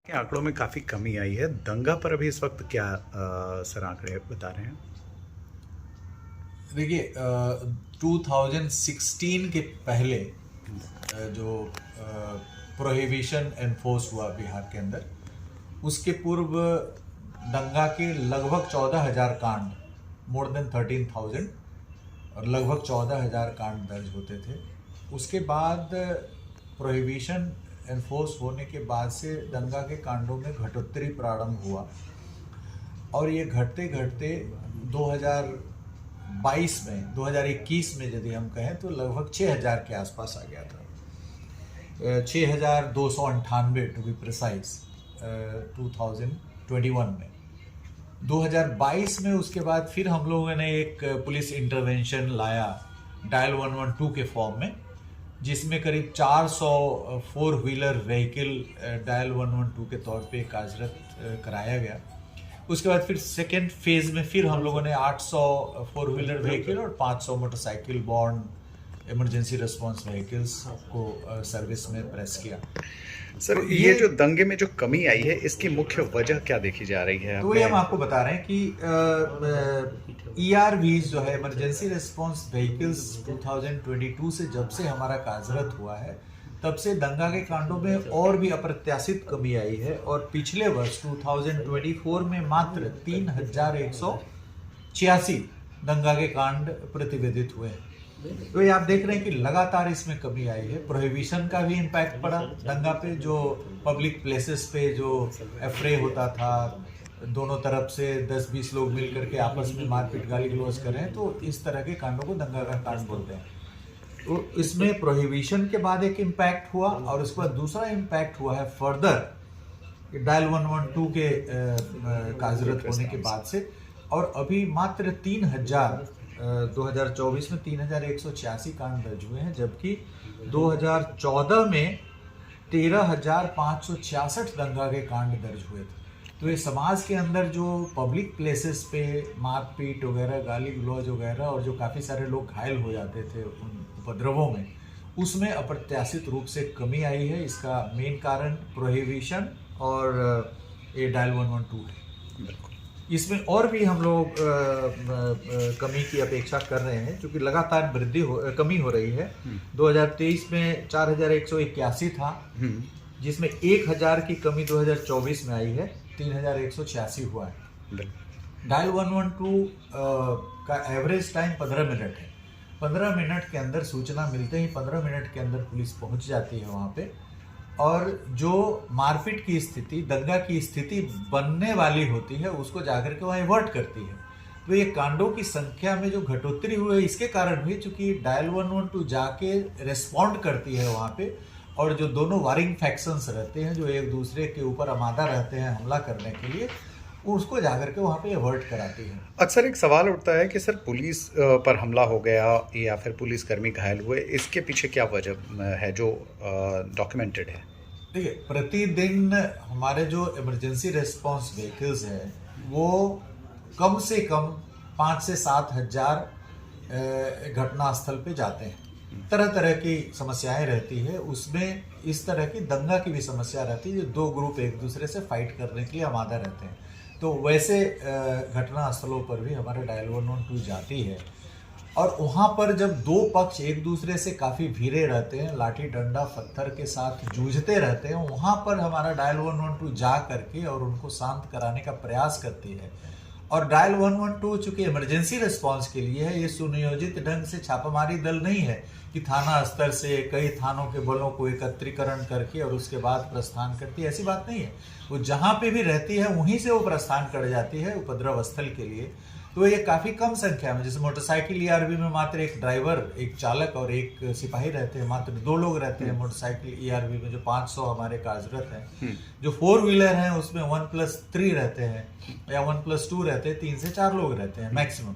के आंकड़ों में काफ़ी कमी आई है। दंगा पर अभी इस वक्त क्या सर आंकड़े बता रहे हैं? देखिए 2016 के पहले जो प्रोहिबिशन एनफोर्स हुआ बिहार के अंदर, उसके पूर्व दंगा के लगभग 14,000 कांड, मोर देन 13,000 और लगभग 14,000 कांड दर्ज होते थे। उसके बाद प्रोहिबिशन एनफोर्स होने के बाद से दंगा के कांडों में घटोत्तरी प्रारंभ हुआ और ये घटते घटते 2022 में 2021 में यदि हम कहें तो लगभग 6,000 के आसपास आ गया था। 6,298 टू बी प्रिसाइज 2021 में। 2022 में उसके बाद फिर हम लोगों ने एक पुलिस इंटरवेंशन लाया डायल 112 के फॉर्म में, जिसमें करीब 400 फोर व्हीलर व्हीकल डायल 112 के तौर पे कार्यरत कराया गया। उसके बाद फिर सेकेंड फेज में फिर हम लोगों ने 800 फोर व्हीलर व्हीकल और 500 motorcycle born emergency response vehicles को सर्विस में प्रेस किया। सर तो ये जो दंगे में जो कमी आई है, इसकी मुख्य वजह क्या देखी जा रही है? तो ये हम आपको बता रहे हैं कि ERVs जो है इमरजेंसी रिस्पांस व्हीकल्स 2022 से जब से हमारा कार्यरत हुआ है, तब से दंगा के कांडों में और भी अप्रत्याशित कमी आई है और पिछले वर्ष 2024 में मात्र 3,186 दंगा के कांड प्रतिवेदित हुए हैं। तो ये आप देख रहे हैं कि लगातार इसमें कमी आई है। प्रोहिबिशन का भी इम्पैक्ट पड़ा दंगा पे, जो पब्लिक प्लेसेस पे जो एफ्रे होता था, दोनों तरफ से 10-20 लोग मिल करके आपस में मारपीट गाली गलौज कर रहे हैं, तो इस तरह के कांडों को दंगा का कांड बोलते हैं। तो इसमें प्रोहिबिशन के बाद एक इम्पैक्ट हुआ और उसके बाद दूसरा इम्पैक्ट हुआ है फर्दर डायल 112 के कार्यरत होने के बाद से, और अभी मात्र 2024 में 3,186 कांड दर्ज हुए हैं, जबकि 2014 में 13,566 दंगा के कांड दर्ज हुए थे। तो ये समाज के अंदर जो पब्लिक प्लेसेस पे मारपीट वगैरह, गाली गलौज वगैरह और जो काफ़ी सारे लोग घायल हो जाते थे उन उपद्रवों में, उसमें अप्रत्याशित रूप से कमी आई है। इसका मेन कारण प्रोहिबिशन और ये डायल 112 है। इसमें और भी हम लोग कमी की अपेक्षा कर रहे हैं, क्योंकि लगातार कमी हो रही है। 2023 में 4,181 था, जिसमें 1,000 की कमी 2024 में आई है, 3,186 हुआ है। डायल 112 का एवरेज टाइम 15 मिनट है। 15 मिनट के अंदर सूचना मिलते ही 15 मिनट के अंदर पुलिस पहुंच जाती है वहाँ पे, और जो मारपीट की स्थिति, दंगा की स्थिति बनने वाली होती है, उसको जाकर के वहाँ एवर्ट करती है। तो ये कांडों की संख्या में जो घटोत्तरी हुई है, इसके कारण हुई चूंकि डायल 112 जाके रिस्पॉन्ड करती है वहाँ पे, और जो दोनों वारिंग फैक्शंस रहते हैं, जो एक दूसरे के ऊपर आमादा रहते हैं हमला करने के लिए, उसको जाकर के वहाँ पे एवर्ट कराती है। अक्सर एक सवाल उठता है कि सर पुलिस पर हमला हो गया या फिर पुलिसकर्मी घायल हुए, इसके पीछे क्या वजह है जो डॉक्यूमेंटेड है? देखिए, प्रतिदिन हमारे जो इमरजेंसी रिस्पांस व्हीकल्स हैं, वो कम से कम 5 से 7 हजार घटनास्थल पे जाते हैं। तरह तरह की समस्याएं रहती है, उसमें इस तरह की दंगा की भी समस्या रहती है, जो दो ग्रुप एक दूसरे से फाइट करने के लिए आमादा रहते हैं। तो वैसे घटना स्थलों पर भी हमारा डायल 112 जाती है, और वहाँ पर जब दो पक्ष एक दूसरे से काफ़ी भिड़े रहते हैं, लाठी डंडा पत्थर के साथ जूझते रहते हैं, वहाँ पर हमारा डायल 112 जा करके और उनको शांत कराने का प्रयास करती है। और डायल 112 चूंकि इमरजेंसी रिस्पांस के लिए है, ये सुनियोजित ढंग से छापामारी दल नहीं है कि थाना स्तर से कई थानों के बलों को एकत्रीकरण करके और उसके बाद प्रस्थान करती है, ऐसी बात नहीं है। वो जहाँ पे भी रहती है वहीं से वो प्रस्थान कर जाती है उपद्रव स्थल के लिए। तो ये काफ़ी कम संख्या में, जैसे मोटरसाइकिल ERV में मात्र एक ड्राइवर, एक चालक और एक सिपाही रहते हैं, मात्र 2 लोग रहते हैं मोटरसाइकिल ERV में, जो 500 हमारे कार्यरत हैं। जो 4 व्हीलर हैं उसमें 1+3 रहते हैं या 1+2 रहते हैं, 3 से 4 लोग रहते हैं मैक्सिमम।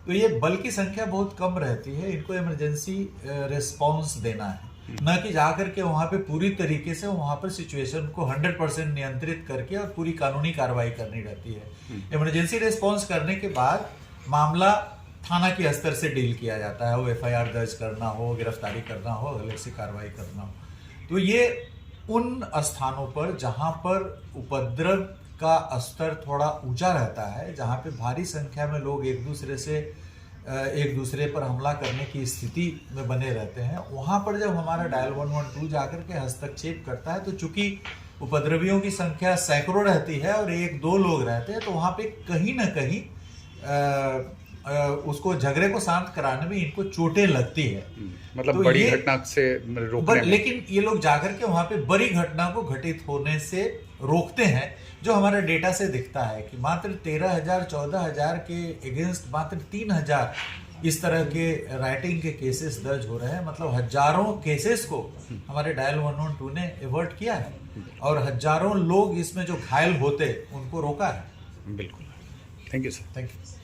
तो ये बल की संख्या बहुत कम रहती है, इनको इमरजेंसी रिस्पॉन्स देना है, न कि जाकर के वहाँ पे पूरी तरीके से वहाँ पर सिचुएशन को 100% नियंत्रित करके और पूरी कानूनी कार्रवाई करनी रहती है। इमरजेंसी रिस्पांस करने के बाद मामला थाना के स्तर से डील किया जाता है, वो FIR दर्ज करना हो, गिरफ्तारी करना हो, अलग से कार्रवाई करना हो। तो ये उन स्थानों पर जहां पर उपद्रव का स्तर थोड़ा ऊंचा रहता है, जहां पे भारी संख्या में लोग एक दूसरे पर हमला करने की स्थिति में बने रहते हैं, वहां पर जब हमारा डायल 112 जाकर के हस्तक्षेप करता है, तो चूंकि उपद्रवियों की संख्या सैकड़ों रहती है और एक दो लोग रहते हैं, तो वहां पे कहीं ना कहीं उसको झगड़े को शांत कराने में इनको चोटें लगती है। मतलब तो बड़ी ये- घटना से रोकने में। लेकिन ये लोग जाकर के वहां पे बड़ी घटना को घटित होने से रोकते हैं, जो हमारे डेटा से दिखता है कि मात्र 13,000 14,000 के अगेंस्ट मात्र 3,000 इस तरह के राइटिंग के केसेस दर्ज हो रहे हैं। मतलब हजारों केसेस को हमारे डायल 112 ने एवर्ट किया है और हजारों लोग इसमें जो घायल होते उनको रोका है। बिल्कुल। Thank you sir. Thank you.